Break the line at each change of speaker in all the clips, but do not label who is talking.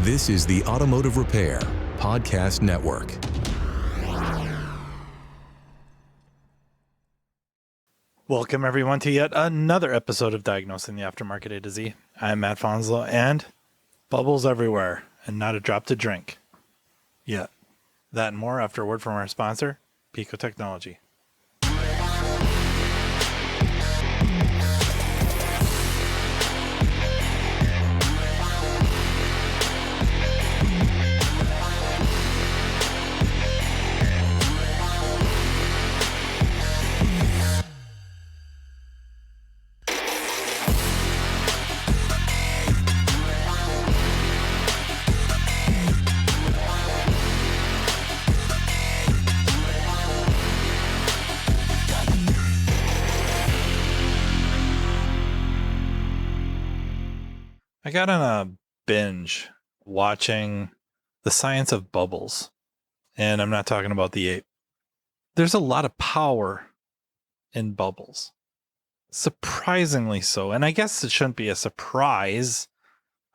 This is the Automotive Repair Podcast Network.
Welcome, everyone, to yet another episode of Diagnosing the Aftermarket A to Z. I'm Matt Fonslow, and bubbles everywhere, and not a drop to drink. Yet. That and more after a word from our sponsor, Pico Technology. I got on a binge watching The Science of Bubbles, and I'm not talking about the ape. There's a lot of power in bubbles, surprisingly so, and I guess it shouldn't be a surprise.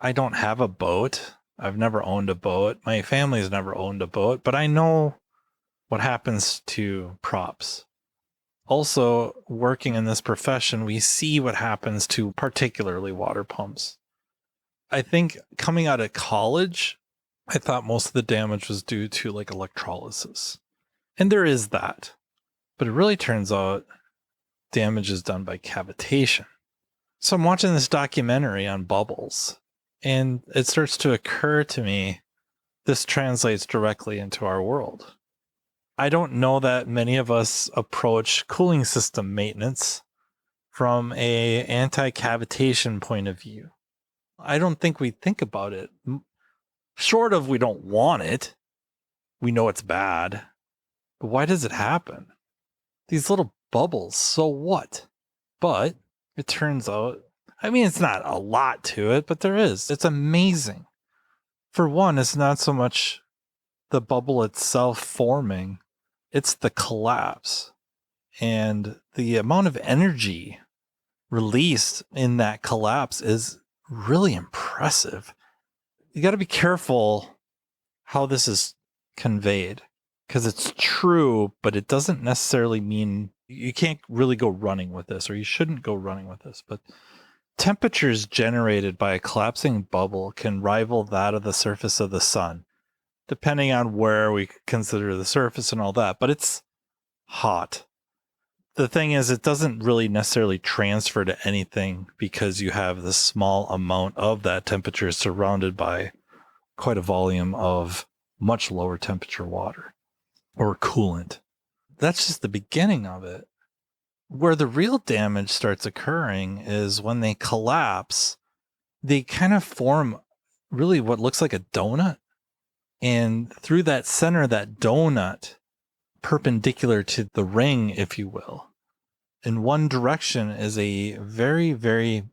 I don't have a boat. I've never owned a boat. My family's never owned a boat, but I know what happens to props. Also, working in this profession, we see what happens to particularly water pumps. I think coming out of college, I thought most of the damage was due to like electrolysis. And there is that. But it really turns out damage is done by cavitation. So I'm watching this documentary on bubbles, and it starts to occur to me this translates directly into our world. I don't know that many of us approach cooling system maintenance from a anti-cavitation point of view. I don't think we think about it. Short of we don't want it, we know it's bad. But why does it happen? These little bubbles, so what? But it turns out, I mean, it's not a lot to it, but there is. It's amazing. For one, it's not so much the bubble itself forming, it's the collapse. And the amount of energy released in that collapse is really impressive. You got to be careful how this is conveyed, because it's true, but it doesn't necessarily mean you can't really go running with this, or you shouldn't go running with this. But temperatures generated by a collapsing bubble can rival that of the surface of the sun, depending on where we consider the surface and all that. But it's hot. The thing is, it doesn't really necessarily transfer to anything because you have this small amount of that temperature surrounded by quite a volume of much lower temperature water or coolant. That's just the beginning of it. Where the real damage starts occurring is when they collapse, they kind of form really what looks like a donut. And through that center of that donut, perpendicular to the ring, if you will, in one direction is a very, very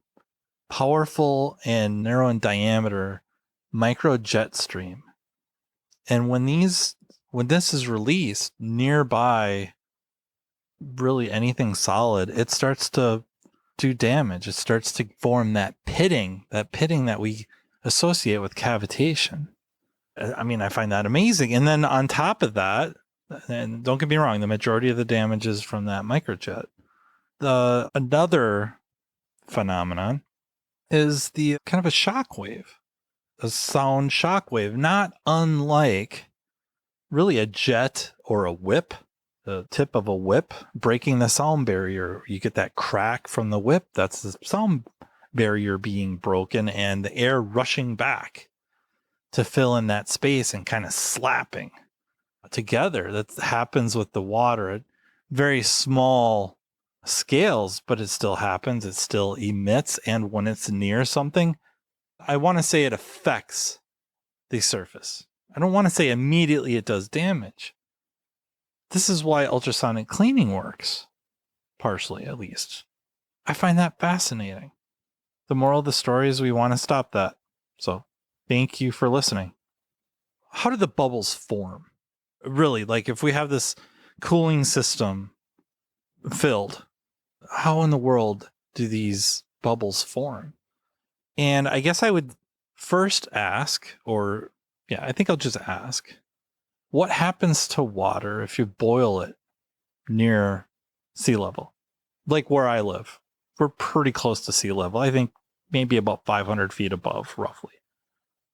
powerful and narrow in diameter micro jet stream. And when this is released nearby really anything solid, it starts to do damage. It starts to form that pitting that we associate with cavitation. I mean, I find that amazing. And then on top of that, and don't get me wrong, the majority of the damage is from that microjet. Another phenomenon is the kind of a shock wave, a sound shock wave, not unlike really a jet or a whip, the tip of a whip breaking the sound barrier. You get that crack from the whip. That's the sound barrier being broken and the air rushing back to fill in that space and kind of slapping together. That happens with the water at very small scales, but it still happens. It still emits. And when it's near something, I want to say it affects the surface. I don't want to say immediately it does damage. This is why ultrasonic cleaning works, partially at least. I find that fascinating. The moral of the story is we want to stop that. So thank you for listening. How do the bubbles form? Really, like if we have this cooling system filled, how in the world do these bubbles form? And I guess I would first ask, I think I'll just ask, what happens to water if you boil it near sea level? Like where I live, we're pretty close to sea level. I think maybe about 500 feet above, roughly.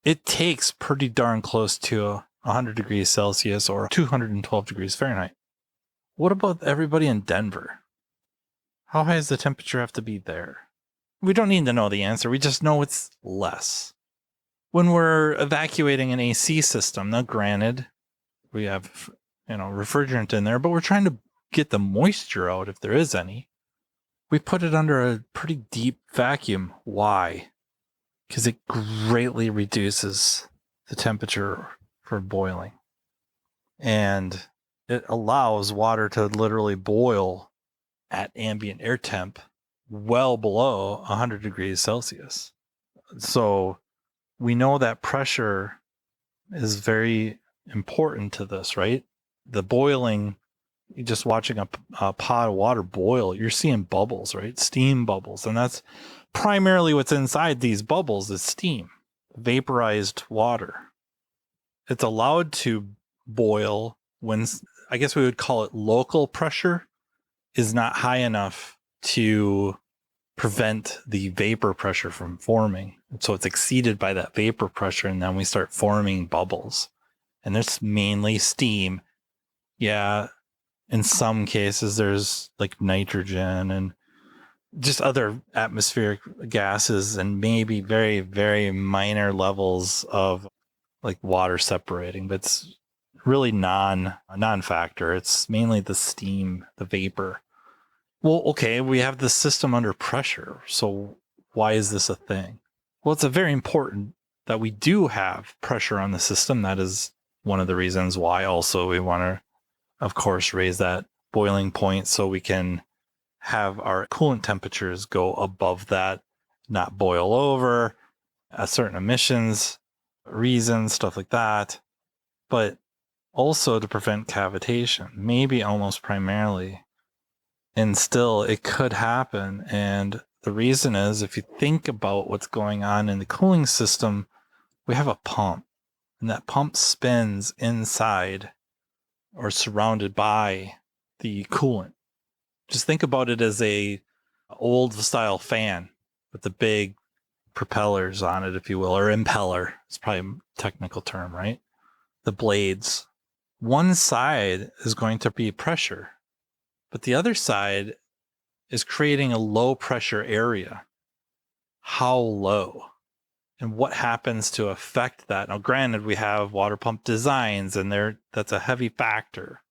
It takes pretty darn close to 100 degrees Celsius or 212 degrees Fahrenheit. What about everybody in Denver? How high does the temperature have to be there? We don't need to know the answer. We just know it's less. When we're evacuating an AC system, now granted, we have, refrigerant in there, but we're trying to get the moisture out if there is any. We put it under a pretty deep vacuum. Why? Because it greatly reduces the temperature for boiling. And it allows water to literally boil at ambient air temp well below 100 degrees Celsius. So we know that pressure is very important to this, right? The boiling, just watching a pot of water boil, you're seeing bubbles, right? Steam bubbles. And that's primarily what's inside these bubbles is steam, vaporized water. It's allowed to boil when, I guess we would call it local pressure, is not high enough to prevent the vapor pressure from forming. So it's exceeded by that vapor pressure, and then we start forming bubbles. And there's mainly steam. Yeah, in some cases, there's like nitrogen and just other atmospheric gases and maybe very, very minor levels of like water separating, but it's really non-factor. It's mainly the steam, the vapor. Well, okay, we have the system under pressure. So why is this a thing? Well, it's very important that we do have pressure on the system. That is one of the reasons why also we want to, of course, raise that boiling point so we can have our coolant temperatures go above that, not boil over, certain emissions, reasons, stuff like that. But also to prevent cavitation, maybe almost primarily. And still, it could happen. And the reason is, if you think about what's going on in the cooling system, we have a pump, and that pump spins inside or surrounded by the coolant. Just think about it as a old style fan with the big propellers on it, if you will, or impeller. It's probably a technical term, right? The blades. One side is going to be pressure, but the other side is creating a low pressure area. How low? And what happens to affect that? Now, granted, we have water pump designs, and that's a heavy factor,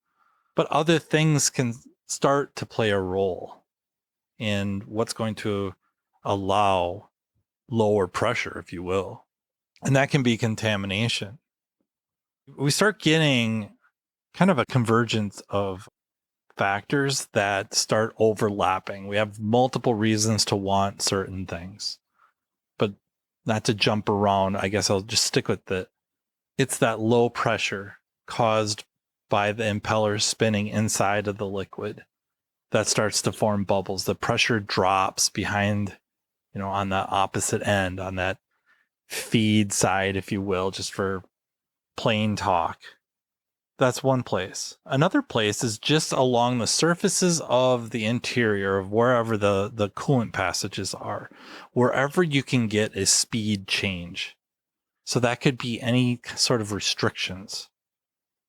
but other things can start to play a role in what's going to allow lower pressure, if you will. And that can be contamination. We start getting kind of a convergence of factors that start overlapping. We have multiple reasons to want certain things, but not to jump around. I guess I'll just stick with it. It's that low pressure caused by the impeller spinning inside of the liquid that starts to form bubbles. The pressure drops behind, on the opposite end, on that feed side, if you will, just for plain talk. That's one place. Another place is just along the surfaces of the interior of wherever the coolant passages are, wherever you can get a speed change. So that could be any sort of restrictions.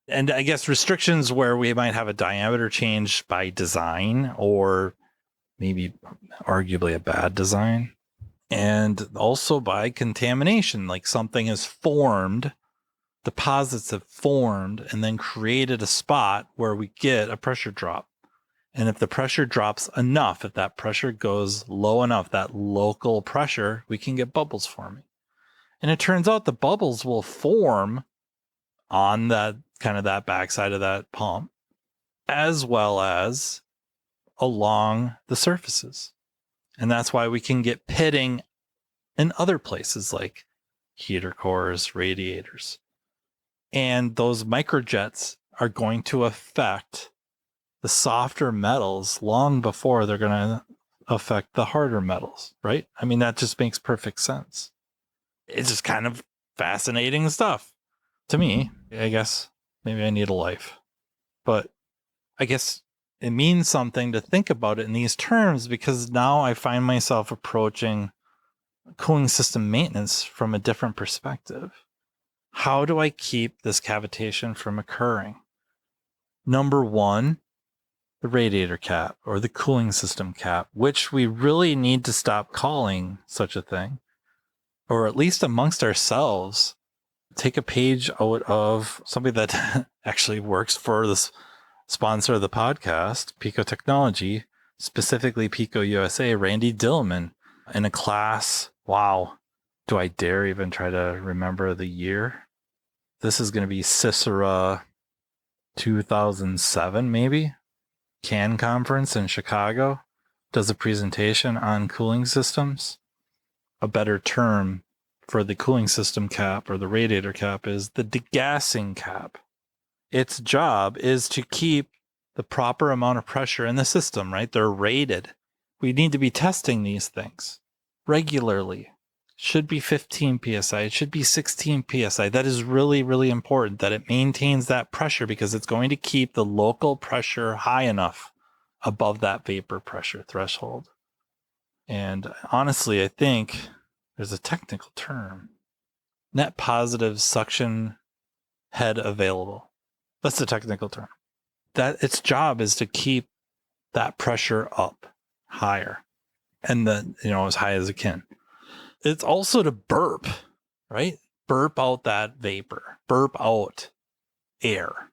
And I guess restrictions where we might have a diameter change by design, or maybe arguably a bad design. And also by contamination, like something is formed, deposits have formed, and then created a spot where we get a pressure drop. And if the pressure drops enough, if that pressure goes low enough, that local pressure, we can get bubbles forming. And it turns out the bubbles will form on that kind of that backside of that pump, as well as along the surfaces. And that's why we can get pitting in other places like heater cores, radiators. And those microjets are going to affect the softer metals long before they're going to affect the harder metals, right? I mean, that just makes perfect sense. It's just kind of fascinating stuff to me. I guess maybe I need a life, but I guess it means something to think about it in these terms, because now I find myself approaching cooling system maintenance from a different perspective. How do I keep this cavitation from occurring? Number one, the radiator cap or the cooling system cap, which we really need to stop calling such a thing, or at least amongst ourselves, take a page out of somebody that actually works for this sponsor of the podcast, Pico Technology, specifically Pico USA, Randy Dillman, in a class. Wow. Do I dare even try to remember the year? This is going to be Cicera 2007, maybe. CAN conference in Chicago does a presentation on cooling systems. A better term for the cooling system cap or the radiator cap is the degassing cap. Its job is to keep the proper amount of pressure in the system, right? They're rated. We need to be testing these things regularly. Should be 15 psi. It should be 16 psi. That is really, really important that it maintains that pressure, because it's going to keep the local pressure high enough above that vapor pressure threshold. And honestly, I think there's a technical term: net positive suction head available. That's the technical term. That its job is to keep that pressure up higher, and then, as high as it can. It's also to burp, right? Burp out that vapor, burp out air,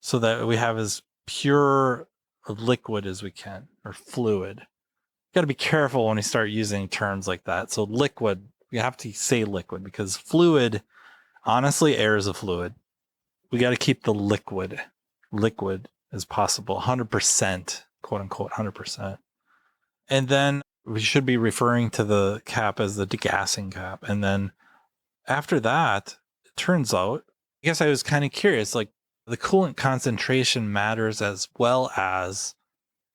so that we have as pure a liquid as we can, or fluid. Got to be careful when we start using terms like that. So liquid, we have to say liquid, because fluid, honestly, air is a fluid. We got to keep the liquid as possible, 100%, quote unquote, 100%. And then we should be referring to the cap as the degassing cap. And then after that, it turns out, I guess I was kind of curious, like the coolant concentration matters as well as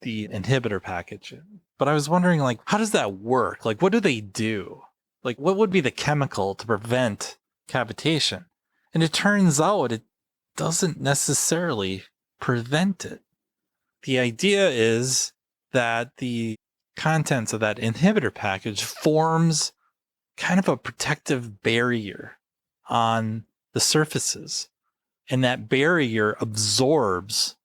the inhibitor package. But I was wondering, like, how does that work? Like, what do they do? Like, what would be the chemical to prevent cavitation? And it turns out it doesn't necessarily prevent it. The idea is that the contents of that inhibitor package forms kind of a protective barrier on the surfaces. And that barrier absorbs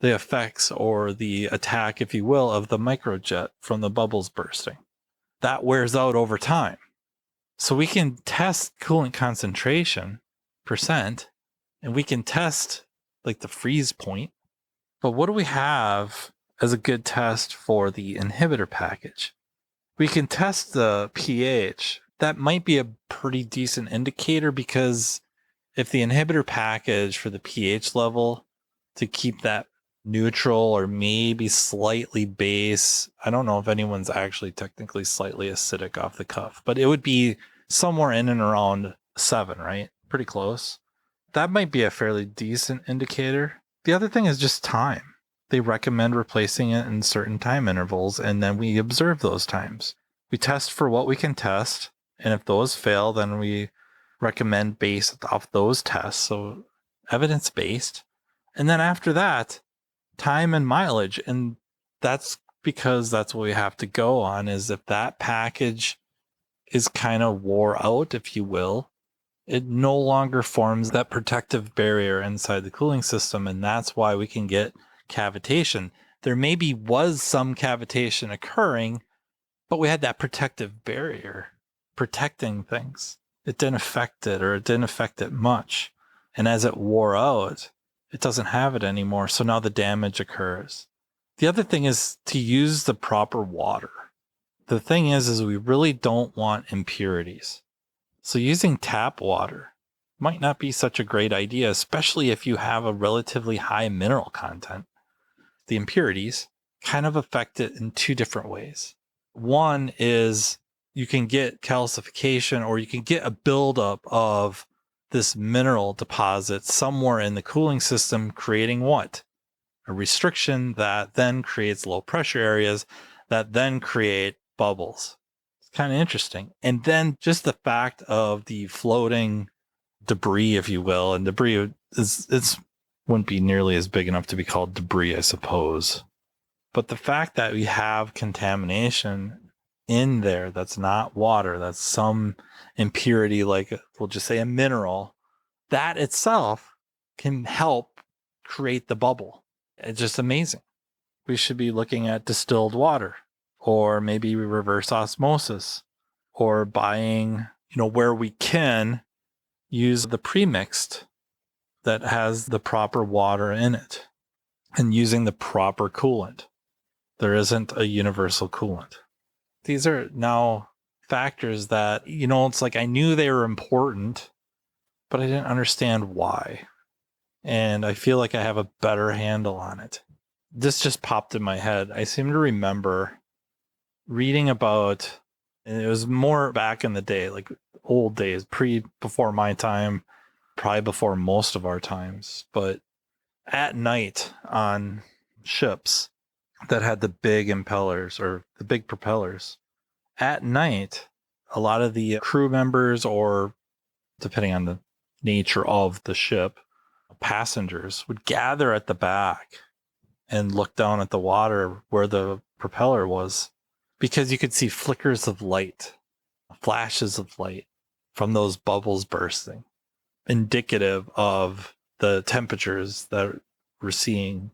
the effects, or the attack, if you will, of the microjet from the bubbles bursting. That wears out over time. So we can test coolant concentration %, and we can test like the freeze point. But what do we have as a good test for the inhibitor package? We can test the pH. That might be a pretty decent indicator, because if the inhibitor package for the pH level to keep that neutral or maybe slightly base, I don't know if anyone's actually technically slightly acidic off the cuff, but it would be somewhere in and around 7, right? Pretty close. That might be a fairly decent indicator. The other thing is just time. They recommend replacing it in certain time intervals, and then we observe those times. We test for what we can test, and if those fail, then we recommend based off those tests, so evidence-based. And then after that, time and mileage. And that's because that's what we have to go on, is if that package is kind of wore out, if you will, it no longer forms that protective barrier inside the cooling system, and that's why we can get cavitation. There maybe was some cavitation occurring, but we had that protective barrier protecting things. It didn't affect it, or it didn't affect it much. And as it wore out, it doesn't have it anymore. So now the damage occurs. The other thing is to use the proper water. The thing is we really don't want impurities. So using tap water might not be such a great idea, especially if you have a relatively high mineral content. The impurities kind of affect it in two different ways. One is you can get calcification, or you can get a buildup of this mineral deposit somewhere in the cooling system, creating what? A restriction that then creates low pressure areas that then create bubbles. It's kind of interesting. And then just the fact of the floating debris, if you will, and debris wouldn't be nearly as big enough to be called debris, I suppose. But the fact that we have contamination in there that's not water, that's some impurity, like we'll just say a mineral, that itself can help create the bubble. It's just amazing. We should be looking at distilled water, or maybe reverse osmosis, or buying, where we can use the premixed that has the proper water in it, and using the proper coolant. There isn't a universal coolant. These are now factors that, it's like I knew they were important, but I didn't understand why. And I feel like I have a better handle on it. This just popped in my head. I seem to remember reading about, and it was more back in the day, like old days, before my time, probably before most of our times, but at night on ships that had the big impellers or the big propellers, at night, a lot of the crew members, or depending on the nature of the ship, passengers would gather at the back and look down at the water where the propeller was, because you could see flickers of light, flashes of light from those bubbles bursting, indicative of the temperatures that we're seeing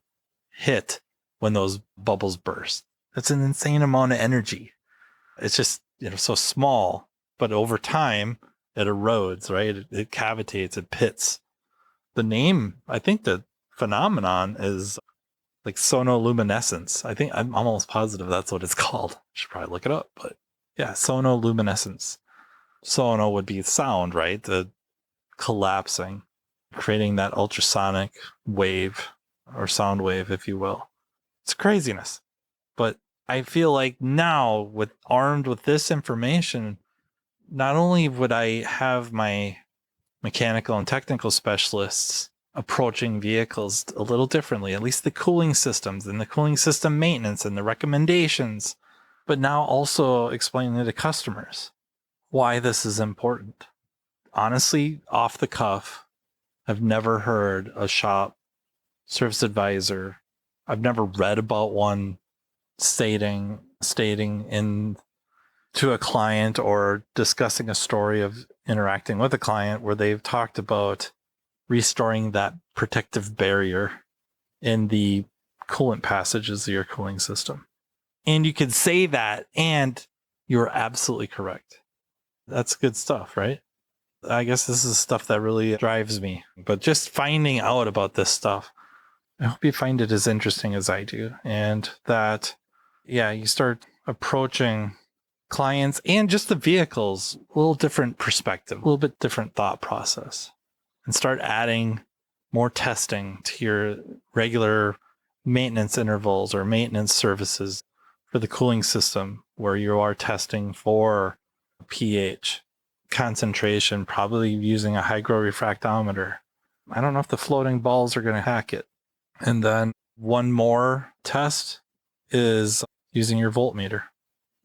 hit when those bubbles burst. That's an insane amount of energy. It's just, so small, but over time it erodes, right? It cavitates, it pits. The name, I think the phenomenon is like sonoluminescence. I think I'm almost positive that's what it's called. Should probably look it up, but yeah, sonoluminescence. Sono would be sound, right? The collapsing, creating that ultrasonic wave or sound wave, if you will. It's craziness. But I feel like now, armed with this information, not only would I have my mechanical and technical specialists approaching vehicles a little differently, at least the cooling systems and the cooling system maintenance and the recommendations, but now also explaining to customers why this is important. Honestly, off the cuff, I've never heard a shop service advisor, I've never read about one stating in to a client or discussing a story of interacting with a client where they've talked about restoring that protective barrier in the coolant passages of your cooling system. And you could say that, and you're absolutely correct. That's good stuff, right? I guess this is stuff that really drives me. But just finding out about this stuff, I hope you find it as interesting as I do. And that, you start approaching clients and just the vehicles, a little different perspective, a little bit different thought process, and start adding more testing to your regular maintenance intervals or maintenance services for the cooling system, where you are testing for pH, concentration, probably using a hygrorefractometer. I don't know if the floating balls are going to hack it. And then one more test is using your voltmeter,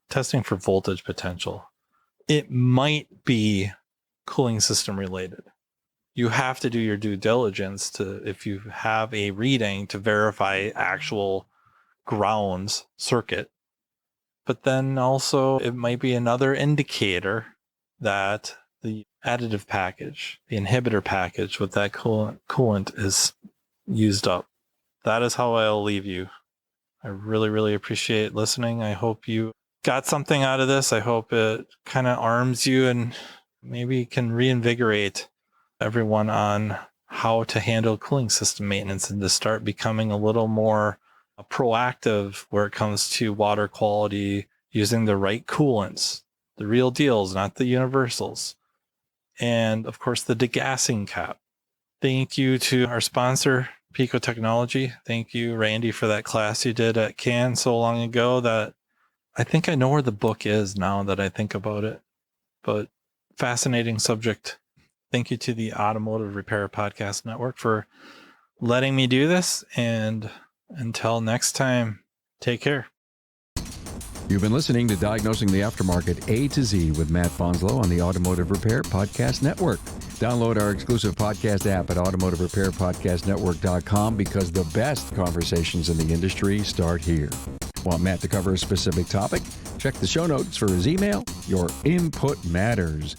testing for voltage potential. It might be cooling system related. You have to do your due diligence if you have a reading, to verify actual grounds circuit. But then also it might be another indicator that the additive package, the inhibitor package with that coolant is used up. That is how I'll leave you. I really, really appreciate listening. I hope you got something out of this. I hope it kind of arms you and maybe can reinvigorate everyone on how to handle cooling system maintenance and to start becoming a little more proactive where it comes to water quality, using the right coolants, the real deals, not the universals. And of course, the degassing cap. Thank you to our sponsor, Pico Technology. Thank you, Randy, for that class you did at CAN so long ago that I think I know where the book is now that I think about it. But fascinating subject. Thank you to the Automotive Repair Podcast Network for letting me do this. And until next time, take care.
You've been listening to Diagnosing the Aftermarket A to Z with Matt Bonslow on the Automotive Repair Podcast Network. Download our exclusive podcast app at automotiverepairpodcastnetwork.com because the best conversations in the industry start here. Want Matt to cover a specific topic? Check the show notes for his email. Your input matters.